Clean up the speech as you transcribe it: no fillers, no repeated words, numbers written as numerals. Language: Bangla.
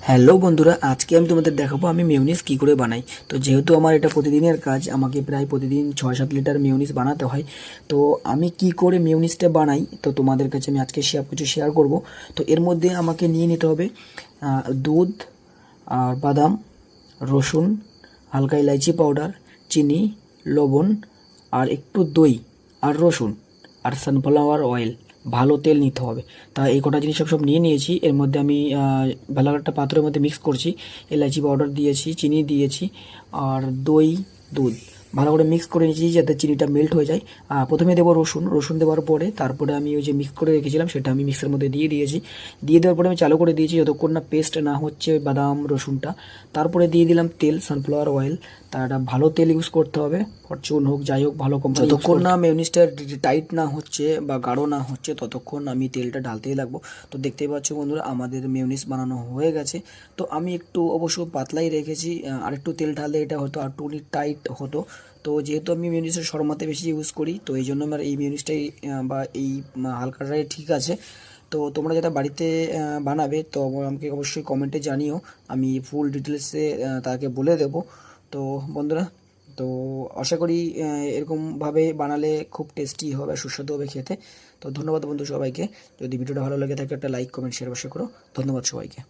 হ্যালো বন্ধুরা, আজকে আমি তোমাদের দেখাবো আমি মেয়োনিজ কী করে বানাই। তো যেহেতু আমার এটা প্রতিদিনের কাজ, আমাকে প্রায় প্রতিদিন 6-7 লিটার মেয়োনিজ বানাতে হয়। তো আমি কি করে মেয়োনিজটা বানাই তো তোমাদের কাছে আমি আজকে কিছু শেয়ার করব। তো এর মধ্যে আমাকে নিয়ে নিতে হবে দুধ আর বাদাম, রসুন, হালকা ইলাইচি পাউডার, চিনি, লবণ আর একটু দই আর রসুন আর সানফ্লাওয়ার অয়েল, ভালো তেল নিতে হবে। তা এই কটা জিনিস সব নিয়ে নিয়েছি। এর মধ্যে আমি ভালো একটা পাত্রের মধ্যে মিক্স করছি, এলাচি পাউডার দিয়েছি, চিনি দিয়েছি আর দই, দুধ ভালো করে মিক্স করে নিয়েছি যাতে চিনিটা মেল্ট হয়ে যায়। প্রথমে দেবো রসুন, রসুন দেওয়ার পরে তারপরে আমি ওই যে মিক্স করে রেখেছিলাম সেটা আমি মিক্সের মধ্যে দিয়ে দিয়েছি। দিয়ে দেওয়ার পরে আমি চালু করে দিয়েছি যতক্ষণ না পেস্ট না হচ্ছে ওই বাদাম রসুনটা। তারপরে দিয়ে দিলাম তেল, সানফ্লাওয়ার অয়েল। তার একটা ভালো তেল ইউজ করতে হবে, ফরচুন হোক যাই হোক, ভালো কোম্পানি। যতক্ষণ না মেয়োনিজটা টাইট না হচ্ছে বা গাঢ় না হচ্ছে ততক্ষণ আমি তেলটা ঢালতেই লাগবো। তো দেখতেই পাচ্ছ বন্ধুরা, আমাদের মেয়োনিজ বানানো হয়ে গেছে। তো আমি একটু অবশ্য পাতলাই রেখেছি, আর একটু তেল ঢাললে এটা হয়তো আর একটু টাইট হতো। তো যেহেতু আমি মেয়োনিজের শর্মাতে বেশি ইউজ করি, তো এই জন্য আমার এই মেয়োনিজটাই বা এই হালকাটাই ঠিক আছে। তো তোমরা যেটা বাড়িতে বানাবে তো আমাকে অবশ্যই কমেন্টে জানিও, আমি ফুল ডিটেলসে তাকে বলে দেবো। তো বন্ধুরা, তো আশা করি এরকমভাবে বানালে খুব টেস্টি হবে, সুস্বাদু হবে খেতে। তো ধন্যবাদ বন্ধু সবাইকে। যদি ভিডিওটা ভালো লাগে থাকে একটা লাইক কমেন্ট শেয়ার অবশ্যই করো। ধন্যবাদ সবাইকে।